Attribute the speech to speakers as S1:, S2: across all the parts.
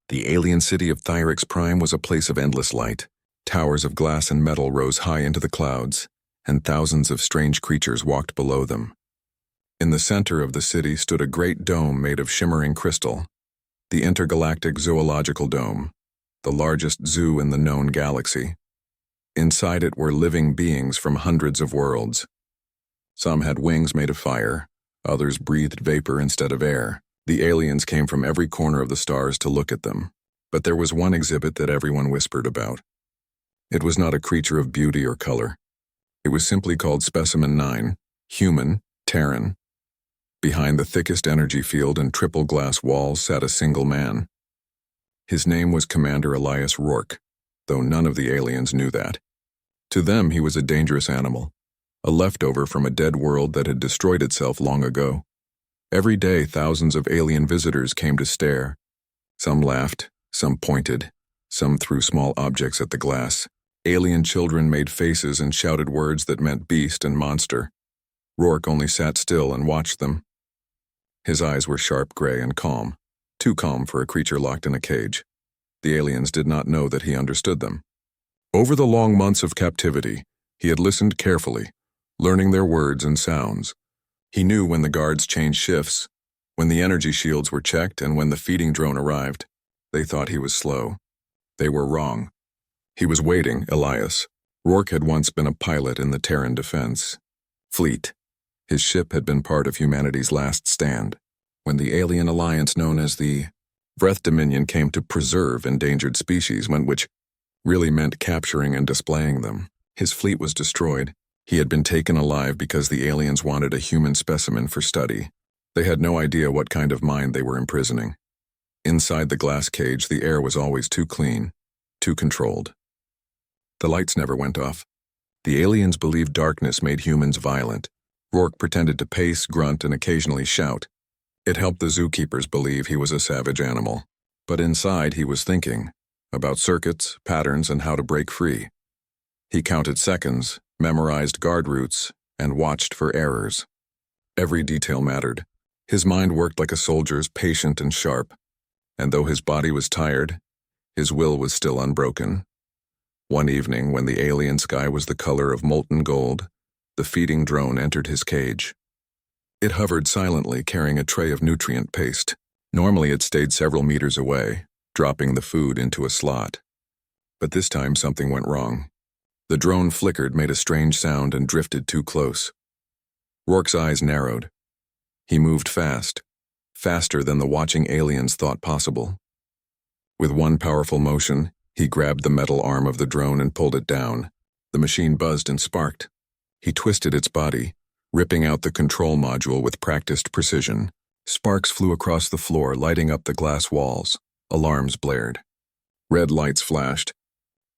S1: The alien city of Thyrix Prime was a place of endless light. Towers of glass and metal rose high into the clouds, and thousands of strange creatures walked below them. In the center of the city stood a great dome made of shimmering crystal, the Intergalactic Zoological Dome, the largest zoo in the known galaxy. Inside it were living beings from hundreds of worlds. Some had wings made of fire, others breathed vapor instead of air. The aliens came from every corner of the stars to look at them, but there was one exhibit that everyone whispered about. It was not a creature of beauty or color. It was simply called Specimen 9, human, Terran. Behind the thickest energy field and triple glass walls sat a single man. His name was Commander Elias Rourke, though none of the aliens knew that. To them, he was a dangerous animal, a leftover from a dead world that had destroyed itself long ago. Every day, thousands of alien visitors came to stare. Some laughed, some pointed, some threw small objects at the glass. Alien children made faces and shouted words that meant beast and monster. Rourke only sat still and watched them. His eyes were sharp gray and calm, too calm for a creature locked in a cage. The aliens did not know that he understood them. Over the long months of captivity, he had listened carefully, learning their words and sounds. He knew when the guards changed shifts, when the energy shields were checked, and when the feeding drone arrived. They thought he was slow. They were wrong. He was waiting, Elias. Rourke had once been a pilot in the Terran Defense Fleet. His ship had been part of humanity's last stand, when the alien alliance known as the Vreth Dominion came to preserve endangered species, which really meant capturing and displaying them. His fleet was destroyed. He had been taken alive because the aliens wanted a human specimen for study. They had no idea what kind of mind they were imprisoning. Inside the glass cage, the air was always too clean, too controlled. The lights never went off. The aliens believed darkness made humans violent. Rourke pretended to pace, grunt, and occasionally shout. It helped the zookeepers believe he was a savage animal. But inside he was thinking about circuits, patterns, and how to break free. He counted seconds, memorized guard routes, and watched for errors. Every detail mattered. His mind worked like a soldier's, patient and sharp. And though his body was tired, his will was still unbroken. One evening, when the alien sky was the color of molten gold, the feeding drone entered his cage. It hovered silently, carrying a tray of nutrient paste. Normally it stayed several meters away, dropping the food into a slot. But this time something went wrong. The drone flickered, made a strange sound, and drifted too close. Rourke's eyes narrowed. He moved fast, faster than the watching aliens thought possible. With one powerful motion, he grabbed the metal arm of the drone and pulled it down. The machine buzzed and sparked. He twisted its body, ripping out the control module with practiced precision. Sparks flew across the floor, lighting up the glass walls. Alarms blared. Red lights flashed.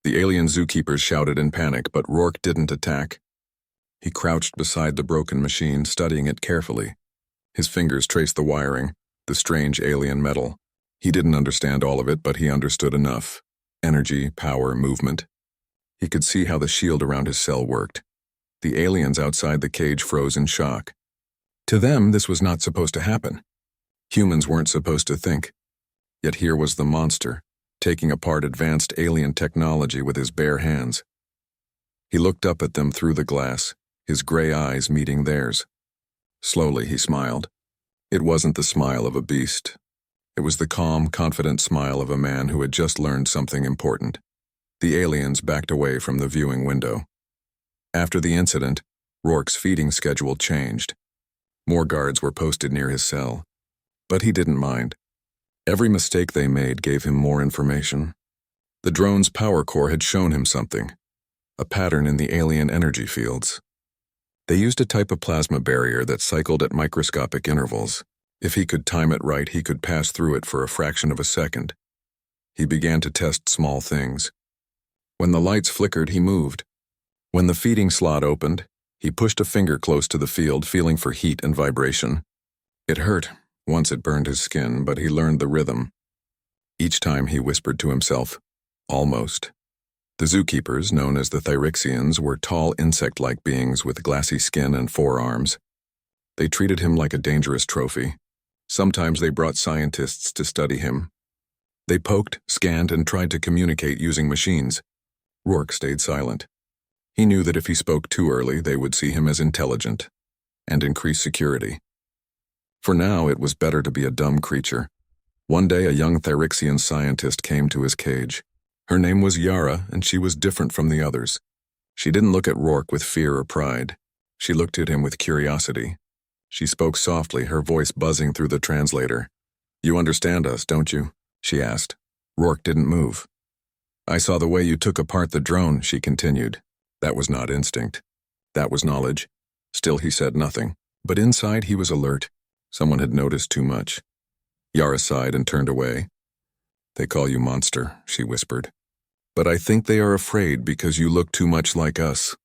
S1: The alien zookeepers shouted in panic, but Rourke didn't attack. He crouched beside the broken machine, studying it carefully. His fingers traced the wiring, the strange alien metal. He didn't understand all of it, but he understood enough. Energy, power, movement. He could see how the shield around his cell worked. The aliens outside the cage froze in shock. To them, this was not supposed to happen. Humans weren't supposed to think. Yet here was the monster, taking apart advanced alien technology with his bare hands. He looked up at them through the glass, his gray eyes meeting theirs. Slowly he smiled. It wasn't the smile of a beast. It was the calm, confident smile of a man who had just learned something important. The aliens backed away from the viewing window. After the incident, Rourke's feeding schedule changed. More guards were posted near his cell. But he didn't mind. Every mistake they made gave him more information. The drone's power core had shown him something, a pattern in the alien energy fields. They used a type of plasma barrier that cycled at microscopic intervals. If he could time it right, he could pass through it for a fraction of a second. He began to test small things. When the lights flickered, he moved. When the feeding slot opened, he pushed a finger close to the field, feeling for heat and vibration. It hurt. Once it burned his skin, but he learned the rhythm. Each time he whispered to himself, almost. The zookeepers, known as the Thyrixians, were tall insect-like beings with glassy skin and forearms. They treated him like a dangerous trophy. Sometimes they brought scientists to study him. They poked, scanned, and tried to communicate using machines. Rourke stayed silent. He knew that if he spoke too early, they would see him as intelligent and increase security. For now, it was better to be a dumb creature. One day, a young Thyrixian scientist came to his cage. Her name was Yara, and she was different from the others. She didn't look at Rourke with fear or pride. She looked at him with curiosity. She spoke softly, her voice buzzing through the translator. "You understand us, don't you?" she asked. Rourke didn't move. "I saw the way you took apart the drone," she continued. That was not instinct. That was knowledge. Still, he said nothing. But inside, he was alert. Someone had noticed too much. Yara sighed and turned away. "They call you monster," she whispered. "But I think they are afraid because you look too much like us."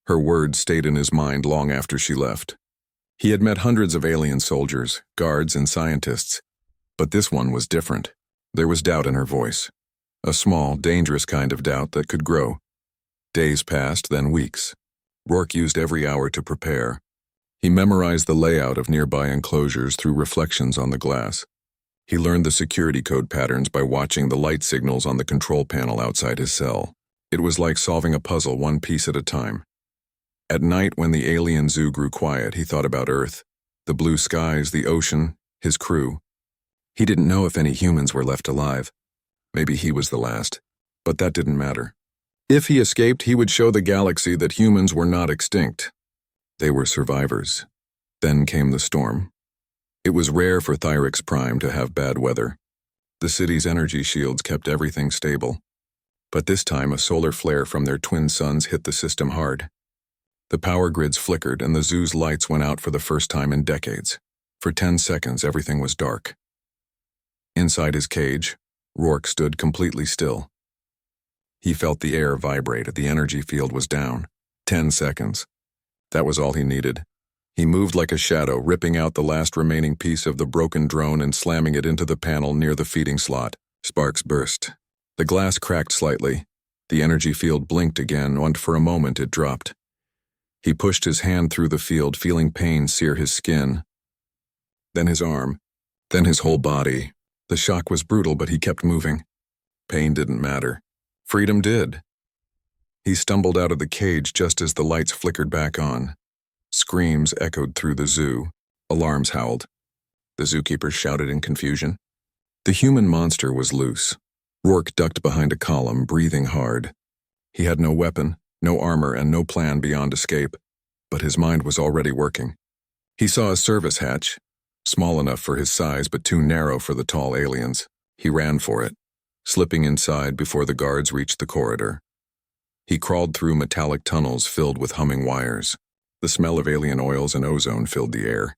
S1: Her words stayed in his mind long after she left. He had met hundreds of alien soldiers, guards, and scientists. But this one was different. There was doubt in her voice. A small, dangerous kind of doubt that could grow. Days passed, then weeks. Rourke used every hour to prepare. He memorized the layout of nearby enclosures through reflections on the glass. He learned the security code patterns by watching the light signals on the control panel outside his cell. It was like solving a puzzle one piece at a time. At night, when the alien zoo grew quiet, he thought about Earth, the blue skies, the ocean, his crew. He didn't know if any humans were left alive. Maybe he was the last, but that didn't matter. If he escaped, he would show the galaxy that humans were not extinct. They were survivors. Then came the storm. It was rare for Thyrix Prime to have bad weather. The city's energy shields kept everything stable. But this time, a solar flare from their twin suns hit the system hard. The power grids flickered and the zoo's lights went out for the first time in decades. For 10 seconds, everything was dark. Inside his cage, Rourke stood completely still. He felt the air vibrate, the energy field was down. 10 seconds. That was all he needed. He moved like a shadow, ripping out the last remaining piece of the broken drone and slamming it into the panel near the feeding slot. Sparks burst. The glass cracked slightly. The energy field blinked again, and for a moment it dropped. He pushed his hand through the field, feeling pain sear his skin. Then his arm. Then his whole body. The shock was brutal, but he kept moving. Pain didn't matter. Freedom did. He stumbled out of the cage just as the lights flickered back on. Screams echoed through the zoo. Alarms howled. The zookeepers shouted in confusion. The human monster was loose. Rourke ducked behind a column, breathing hard. He had no weapon, no armor, and no plan beyond escape, but his mind was already working. He saw a service hatch, small enough for his size but too narrow for the tall aliens. He ran for it, slipping inside before the guards reached the corridor. He crawled through metallic tunnels filled with humming wires. The smell of alien oils and ozone filled the air.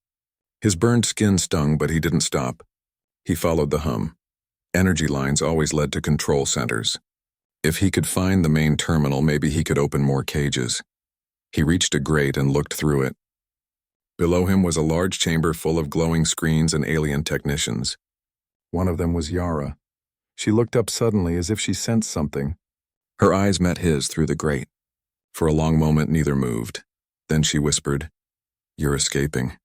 S1: His burned skin stung, but he didn't stop. He followed the hum. Energy lines always led to control centers. If he could find the main terminal, maybe he could open more cages. He reached a grate and looked through it. Below him was a large chamber full of glowing screens and alien technicians. One of them was Yara. She looked up suddenly as if she sensed something. Her eyes met his through the grate. For a long moment, neither moved. Then she whispered, "You're escaping."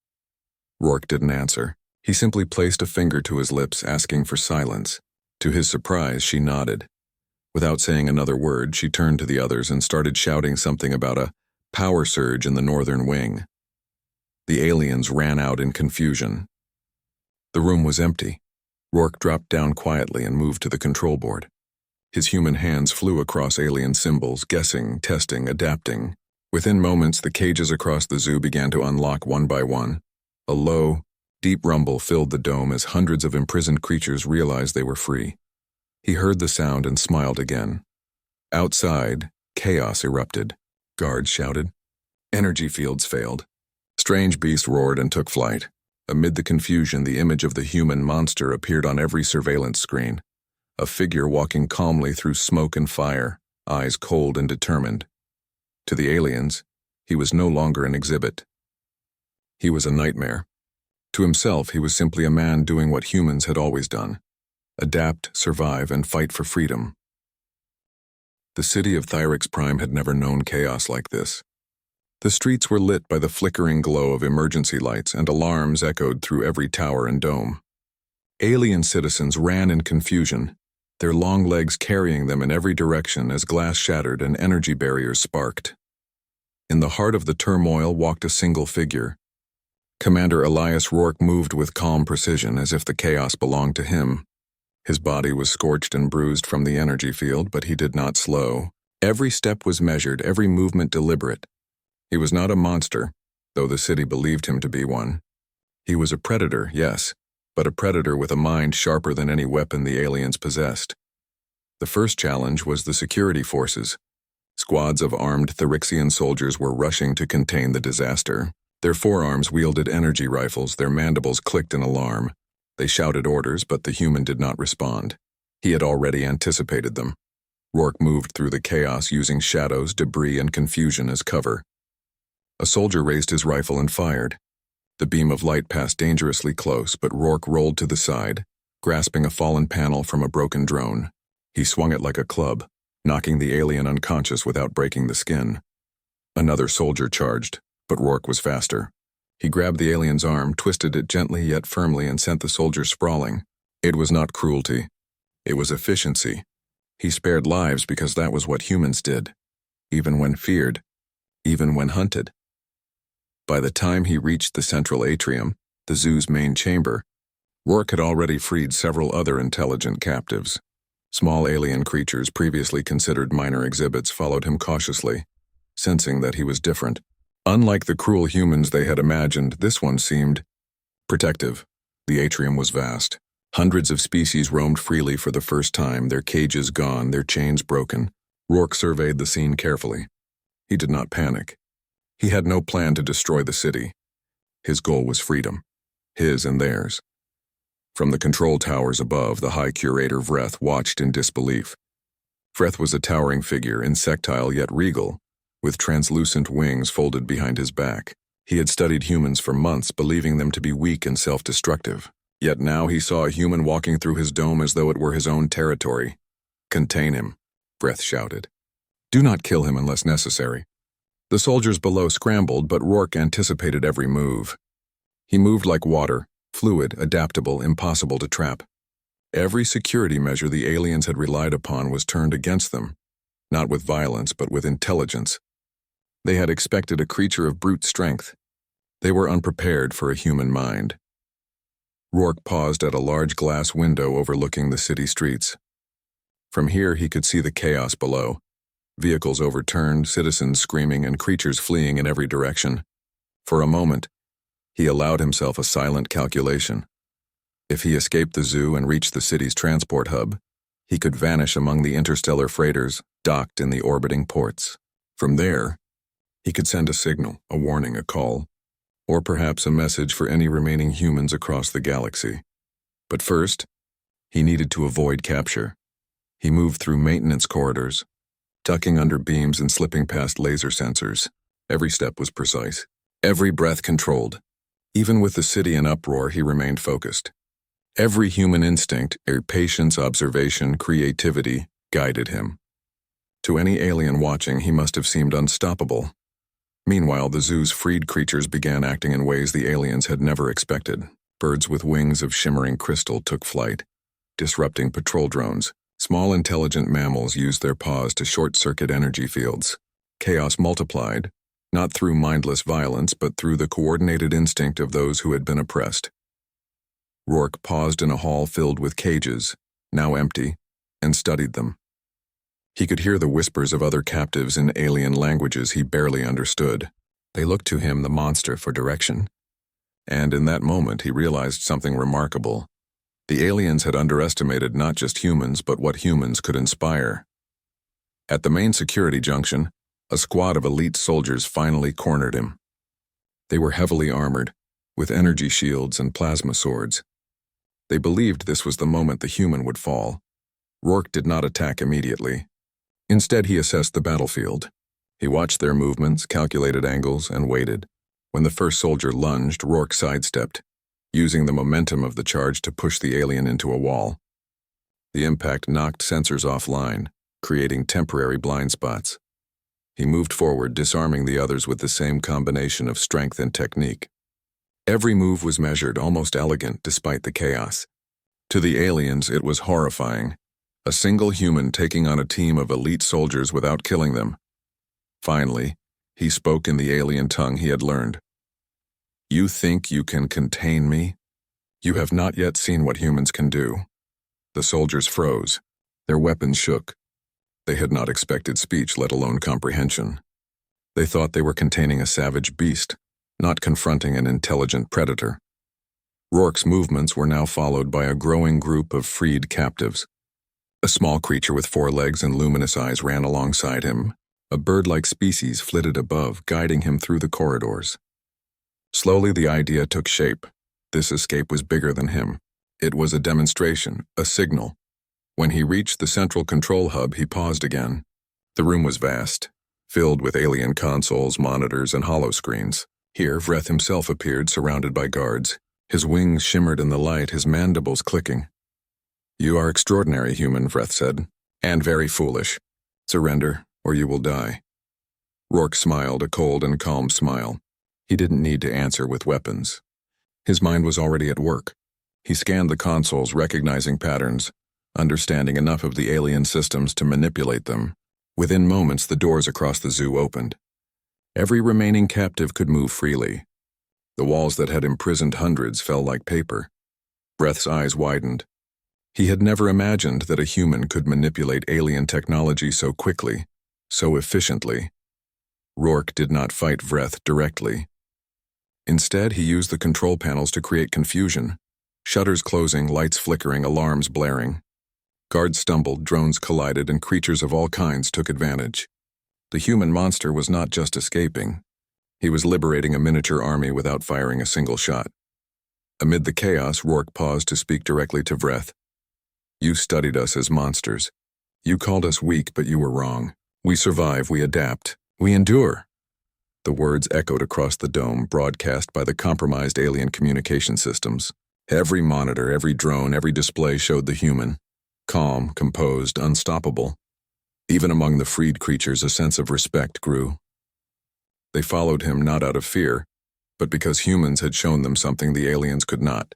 S1: Rourke didn't answer. He simply placed a finger to his lips, asking for silence. To his surprise, she nodded. Without saying another word, she turned to the others and started shouting something about a power surge in the northern wing. The aliens ran out in confusion. The room was empty. Rourke dropped down quietly and moved to the control board. His human hands flew across alien symbols, guessing, testing, adapting. Within moments, the cages across the zoo began to unlock one by one. A low, deep rumble filled the dome as hundreds of imprisoned creatures realized they were free. He heard the sound and smiled again. Outside, chaos erupted. Guards shouted. Energy fields failed. Strange beasts roared and took flight. Amid the confusion, the image of the human monster appeared on every surveillance screen. A figure walking calmly through smoke and fire, eyes cold and determined. To the aliens, he was no longer an exhibit. He was a nightmare. To himself, he was simply a man doing what humans had always done: adapt, survive, and fight for freedom. The city of Thyrix Prime had never known chaos like this. The streets were lit by the flickering glow of emergency lights, and alarms echoed through every tower and dome. Alien citizens ran in confusion, their long legs carrying them in every direction as glass shattered and energy barriers sparked. In the heart of the turmoil walked a single figure. Commander Elias Rourke moved with calm precision as if the chaos belonged to him. His body was scorched and bruised from the energy field, but he did not slow. Every step was measured, every movement deliberate. He was not a monster, though the city believed him to be one. He was a predator, yes, but a predator with a mind sharper than any weapon the aliens possessed. The first challenge was the security forces. Squads of armed Therixian soldiers were rushing to contain the disaster. Their forearms wielded energy rifles, their mandibles clicked in alarm. They shouted orders, but the human did not respond. He had already anticipated them. Rourke moved through the chaos using shadows, debris, and confusion as cover. A soldier raised his rifle and fired. The beam of light passed dangerously close, but Rourke rolled to the side, grasping a fallen panel from a broken drone. He swung it like a club, knocking the alien unconscious without breaking the skin. Another soldier charged, but Rourke was faster. He grabbed the alien's arm, twisted it gently yet firmly, and sent the soldier sprawling. It was not cruelty. It was efficiency. He spared lives because that was what humans did, even when feared, even when hunted. By the time he reached the central atrium, the zoo's main chamber, Rourke had already freed several other intelligent captives. Small alien creatures previously considered minor exhibits followed him cautiously, sensing that he was different. Unlike the cruel humans they had imagined, this one seemed protective. The atrium was vast. Hundreds of species roamed freely for the first time, their cages gone, their chains broken. Rourke surveyed the scene carefully. He did not panic. He had no plan to destroy the city. His goal was freedom, his and theirs. From the control towers above, the High Curator Vreth watched in disbelief. Vreth was a towering figure, insectile yet regal, with translucent wings folded behind his back. He had studied humans for months, believing them to be weak and self-destructive. Yet now he saw a human walking through his dome as though it were his own territory. "Contain him," Vreth shouted. "Do not kill him unless necessary." The soldiers below scrambled, but Rourke anticipated every move. He moved like water, fluid, adaptable, impossible to trap. Every security measure the aliens had relied upon was turned against them, not with violence but with intelligence. They had expected a creature of brute strength. They were unprepared for a human mind. Rourke paused at a large glass window overlooking the city streets. From here he could see the chaos below. Vehicles overturned, citizens screaming, and creatures fleeing in every direction. For a moment, he allowed himself a silent calculation. If he escaped the zoo and reached the city's transport hub, he could vanish among the interstellar freighters docked in the orbiting ports. From there, he could send a signal, a warning, a call, or perhaps a message for any remaining humans across the galaxy. But first, he needed to avoid capture. He moved through maintenance corridors, ducking under beams and slipping past laser sensors. Every step was precise, every breath controlled. Even with the city in uproar, he remained focused. Every human instinct, patience, observation, creativity, guided him. To any alien watching, he must have seemed unstoppable. Meanwhile, the zoo's freed creatures began acting in ways the aliens had never expected. Birds with wings of shimmering crystal took flight, disrupting patrol drones. Small intelligent mammals used their paws to short-circuit energy fields. Chaos multiplied, not through mindless violence, but through the coordinated instinct of those who had been oppressed. Rourke paused in a hall filled with cages, now empty, and studied them. He could hear the whispers of other captives in alien languages he barely understood. They looked to him, the monster, for direction. And in that moment he realized something remarkable. The aliens had underestimated not just humans, but what humans could inspire. At the main security junction, a squad of elite soldiers finally cornered him. They were heavily armored, with energy shields and plasma swords. They believed this was the moment the human would fall. Rourke did not attack immediately. Instead, he assessed the battlefield. He watched their movements, calculated angles, and waited. When the first soldier lunged, Rourke sidestepped, using the momentum of the charge to push the alien into a wall. The impact knocked sensors offline, creating temporary blind spots. He moved forward, disarming the others with the same combination of strength and technique. Every move was measured, almost elegant despite the chaos. To the aliens, it was horrifying. A single human taking on a team of elite soldiers without killing them. Finally, he spoke in the alien tongue he had learned. "You think you can contain me? You have not yet seen what humans can do." The soldiers froze. Their weapons shook. They had not expected speech, let alone comprehension. They thought they were containing a savage beast, not confronting an intelligent predator. Rourke's movements were now followed by a growing group of freed captives. A small creature with 4 legs and luminous eyes ran alongside him. A bird-like species flitted above, guiding him through the corridors. Slowly the idea took shape. This escape was bigger than him. It was a demonstration, a signal. When he reached the central control hub, he paused again. The room was vast, filled with alien consoles, monitors, and holoscreens. Here, Vreth himself appeared, surrounded by guards. His wings shimmered in the light, his mandibles clicking. "You are extraordinary, human," Vreth said, "and very foolish. Surrender, or you will die." Rourke smiled, a cold and calm smile. He didn't need to answer with weapons. His mind was already at work. He scanned the consoles, recognizing patterns, understanding enough of the alien systems to manipulate them. Within moments, the doors across the zoo opened. Every remaining captive could move freely. The walls that had imprisoned hundreds fell like paper. Vreth's eyes widened. He had never imagined that a human could manipulate alien technology so quickly, so efficiently. Rourke did not fight Vreth directly. Instead, he used the control panels to create confusion. Shutters closing, lights flickering, alarms blaring. Guards stumbled, drones collided, and creatures of all kinds took advantage. The human monster was not just escaping. He was liberating a miniature army without firing a single shot. Amid the chaos, Rourke paused to speak directly to Vreth. "You studied us as monsters. You called us weak, but you were wrong. We survive, we adapt, we endure." The words echoed across the dome, broadcast by the compromised alien communication systems. Every monitor, every drone, every display showed the human. Calm, composed, unstoppable. Even among the freed creatures, a sense of respect grew. They followed him not out of fear, but because humans had shown them something the aliens could not: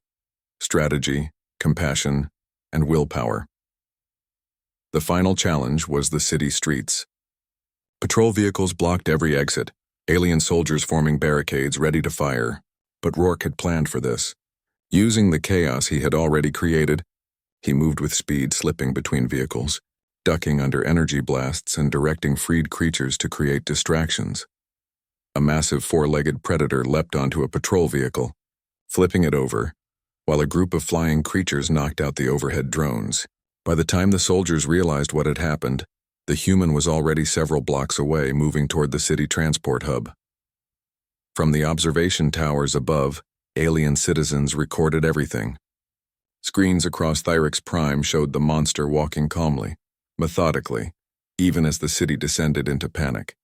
S1: strategy, compassion, and willpower. The final challenge was the city streets. Patrol vehicles blocked every exit, alien soldiers forming barricades ready to fire. But Rourke had planned for this. Using the chaos he had already created, he moved with speed, slipping between vehicles, ducking under energy blasts and directing freed creatures to create distractions. A massive 4-legged predator leapt onto a patrol vehicle, flipping it over, while a group of flying creatures knocked out the overhead drones. By the time the soldiers realized what had happened, the human was already several blocks away, moving toward the city transport hub. From the observation towers above, alien citizens recorded everything. Screens across Thyrix Prime showed the monster walking calmly, methodically, even as the city descended into panic.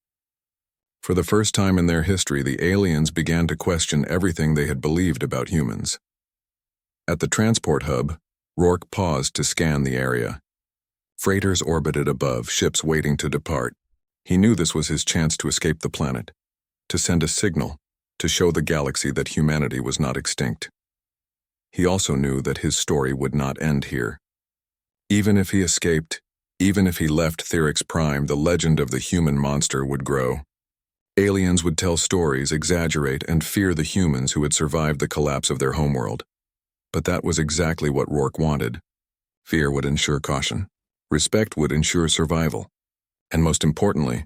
S1: For the first time in their history, the aliens began to question everything they had believed about humans. At the transport hub, Rourke paused to scan the area. Freighters orbited above, ships waiting to depart. He knew this was his chance to escape the planet, to send a signal, to show the galaxy that humanity was not extinct. He also knew that his story would not end here. Even if he escaped, even if he left Thyrix Prime, the legend of the human monster would grow. Aliens would tell stories, exaggerate, and fear the humans who had survived the collapse of their homeworld. But that was exactly what Rourke wanted. Fear would ensure caution. Respect would ensure survival. And most importantly,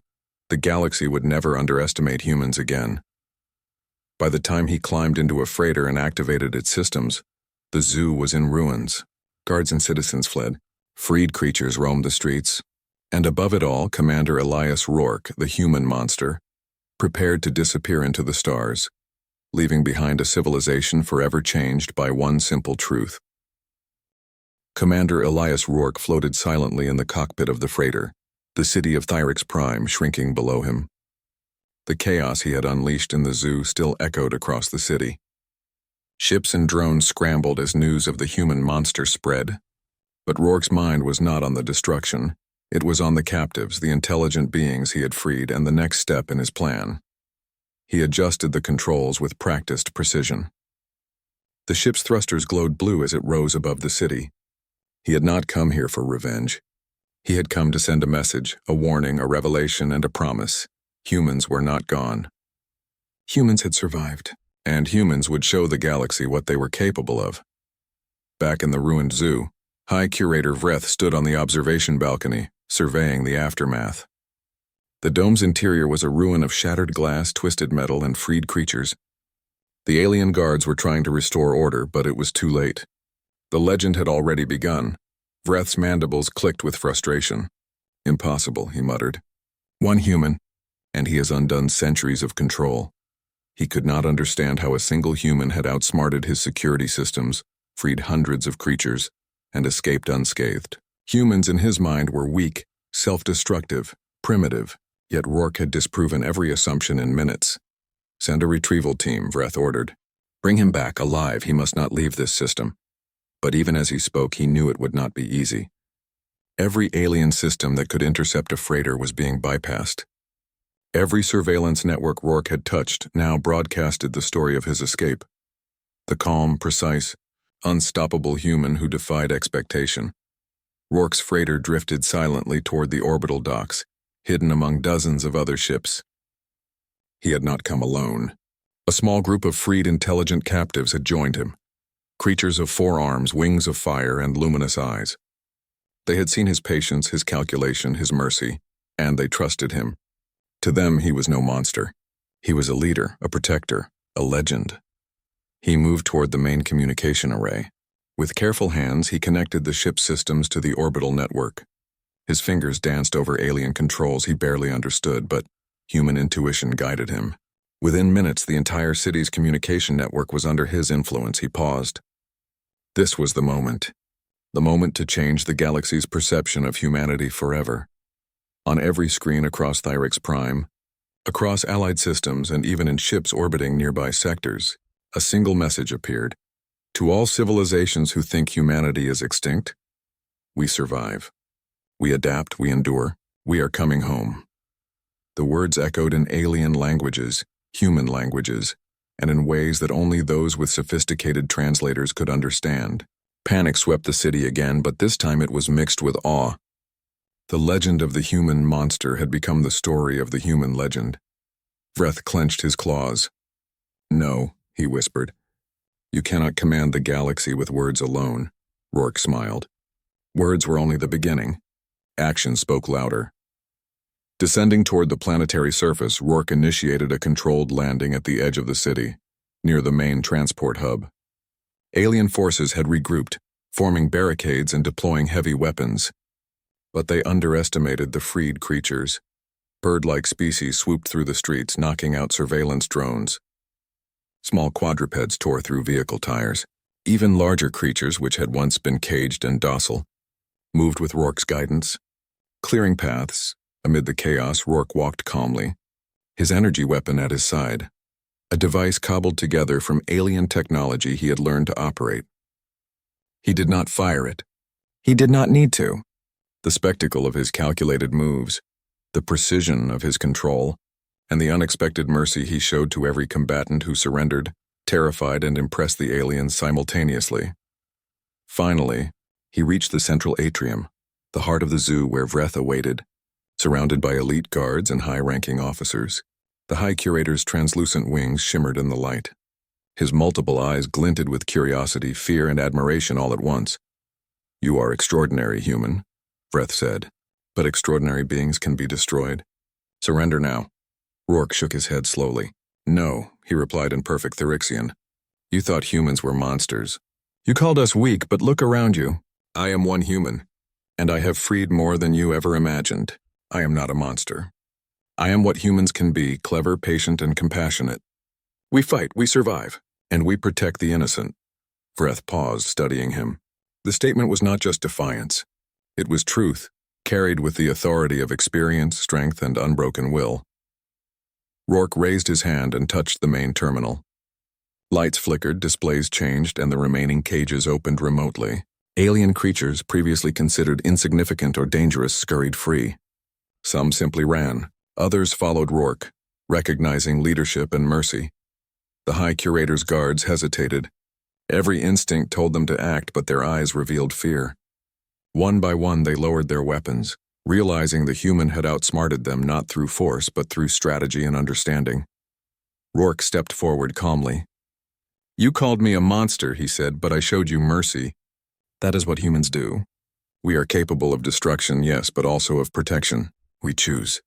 S1: the galaxy would never underestimate humans again. By the time he climbed into a freighter and activated its systems, the zoo was in ruins. Guards and citizens fled. Freed creatures roamed the streets. And above it all, Commander Elias Rourke, the human monster, prepared to disappear into the stars, leaving behind a civilization forever changed by one simple truth. Commander Elias Rourke floated silently in the cockpit of the freighter, the city of Thyrix Prime shrinking below him. The chaos he had unleashed in the zoo still echoed across the city. Ships and drones scrambled as news of the human monster spread. But Rourke's mind was not on the destruction. It was on the captives, the intelligent beings he had freed, and the next step in his plan. He adjusted the controls with practiced precision. The ship's thrusters glowed blue as it rose above the city. He had not come here for revenge. He had come to send a message, a warning, a revelation, and a promise. Humans were not gone. Humans had survived, and humans would show the galaxy what they were capable of. Back in the ruined zoo, High Curator Vreth stood on the observation balcony, surveying the aftermath. The dome's interior was a ruin of shattered glass, twisted metal, and freed creatures. The alien guards were trying to restore order, but it was too late. The legend had already begun. Vreth's mandibles clicked with frustration. Impossible, he muttered. One human, and he has undone centuries of control. He could not understand how a single human had outsmarted his security systems, freed hundreds of creatures, and escaped unscathed. Humans in his mind were weak, self-destructive, primitive, yet Rourke had disproven every assumption in minutes. Send a retrieval team, Vreth ordered. Bring him back alive, he must not leave this system. But even as he spoke, he knew it would not be easy. Every alien system that could intercept a freighter was being bypassed. Every surveillance network Rourke had touched now broadcasted the story of his escape. The calm, precise, unstoppable human who defied expectation. Rourke's freighter drifted silently toward the orbital docks, hidden among dozens of other ships. He had not come alone. A small group of freed, intelligent captives had joined him. Creatures of 4 arms, wings of fire, and luminous eyes. They had seen his patience, his calculation, his mercy, and they trusted him. To them, he was no monster. He was a leader, a protector, a legend. He moved toward the main communication array. With careful hands, he connected the ship's systems to the orbital network. His fingers danced over alien controls he barely understood, but human intuition guided him. Within minutes, the entire city's communication network was under his influence. He paused. This was the moment to change the galaxy's perception of humanity forever. On every screen across Thyrix Prime, across allied systems, and even in ships orbiting nearby sectors, a single message appeared. To all civilizations who think humanity is extinct, we survive. We adapt, we endure, we are coming home. The words echoed in alien languages, human languages, and in ways that only those with sophisticated translators could understand. Panic swept the city again, but this time it was mixed with awe. The legend of the human monster had become the story of the human legend. Vreth clenched his claws. No, he whispered. You cannot command the galaxy with words alone. Rourke smiled. Words were only the beginning. Action spoke louder. Descending toward the planetary surface, Rourke initiated a controlled landing at the edge of the city, near the main transport hub. Alien forces had regrouped, forming barricades and deploying heavy weapons. But they underestimated the freed creatures. Bird-like species swooped through the streets, knocking out surveillance drones. Small quadrupeds tore through vehicle tires. Even larger creatures, which had once been caged and docile, moved with Rourke's guidance. Clearing paths, amid the chaos, Rourke walked calmly, his energy weapon at his side, a device cobbled together from alien technology he had learned to operate. He did not fire it. He did not need to. The spectacle of his calculated moves, the precision of his control, and the unexpected mercy he showed to every combatant who surrendered, terrified and impressed the aliens simultaneously. Finally, he reached the central atrium, the heart of the zoo where Vreth awaited. Surrounded by elite guards and high-ranking officers, the High Curator's translucent wings shimmered in the light. His multiple eyes glinted with curiosity, fear, and admiration all at once. You are extraordinary, human, Vreth said, but extraordinary beings can be destroyed. Surrender now. Rourke shook his head slowly. No, he replied in perfect Thyrixian. You thought humans were monsters. You called us weak, but look around you. I am one human, and I have freed more than you ever imagined. I am not a monster. I am what humans can be, clever, patient, and compassionate. We fight, we survive, and we protect the innocent. Vreth paused, studying him. The statement was not just defiance. It was truth, carried with the authority of experience, strength, and unbroken will. Rourke raised his hand and touched the main terminal. Lights flickered, displays changed, and the remaining cages opened remotely. Alien creatures, previously considered insignificant or dangerous, scurried free. Some simply ran. Others followed Rourke, recognizing leadership and mercy. The High Curator's guards hesitated, Every instinct told them to act, but their eyes revealed fear. One by one, they lowered their weapons, realizing the human had outsmarted them not through force but through strategy and understanding. Rourke stepped forward calmly. "You called me a monster," he said, "but I showed you mercy. That is what humans do. We are capable of destruction, yes, but also of protection. We choose."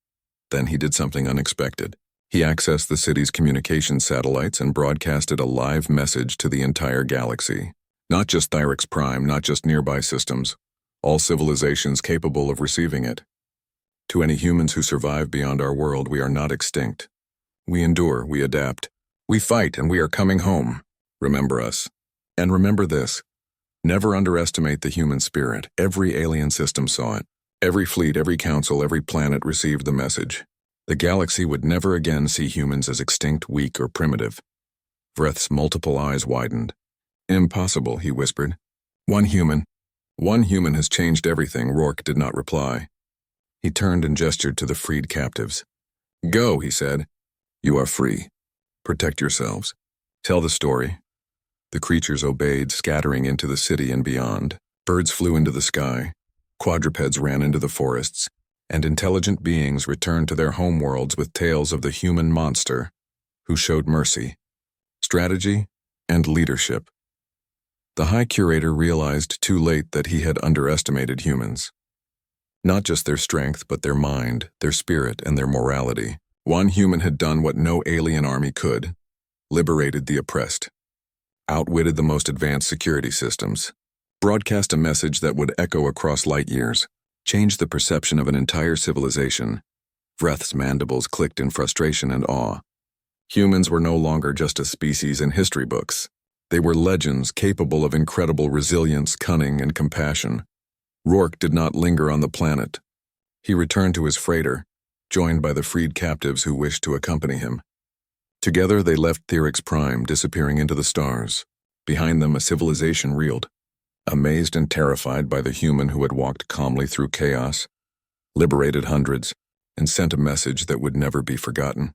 S1: Then he did something unexpected. He accessed the city's communication satellites and broadcasted a live message to the entire galaxy. Not just Thyrix Prime, not just nearby systems. All civilizations capable of receiving it. To any humans who survive beyond our world, we are not extinct. We endure, we adapt. We fight, and we are coming home. Remember us. And remember this. Never underestimate the human spirit. Every alien system saw it. Every fleet, every council, every planet received the message. The galaxy would never again see humans as extinct, weak, or primitive. Vreth's multiple eyes widened. "Impossible," he whispered. One human has changed everything." Rourke did not reply. He turned and gestured to the freed captives. "Go," he said. "You are free. Protect yourselves. Tell the story." The creatures obeyed, scattering into the city and beyond. Birds flew into the sky. Quadrupeds ran into the forests. And intelligent beings returned to their homeworlds with tales of the human monster who showed mercy, strategy, and leadership. The High Curator realized too late that he had underestimated humans. Not just their strength, but their mind, their spirit, and their morality. One human had done what no alien army could: liberated the oppressed, outwitted the most advanced security systems, broadcast a message that would echo across light years, change the perception of an entire civilization. Vreth's mandibles clicked in frustration and awe. Humans were no longer just a species in history books. They were legends capable of incredible resilience, cunning, and compassion. Rourke did not linger on the planet. He returned to his freighter, joined by the freed captives who wished to accompany him. Together they left Thyrix Prime, disappearing into the stars. Behind them, a civilization reeled, amazed and terrified by the human who had walked calmly through chaos, liberated hundreds, and sent a message that would never be forgotten.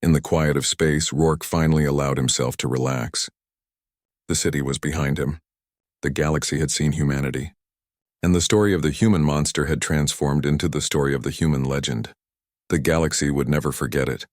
S1: In the quiet of space, Rourke finally allowed himself to relax. The city was behind him. The galaxy had seen humanity. And the story of the human monster had transformed into the story of the human legend. The galaxy would never forget it.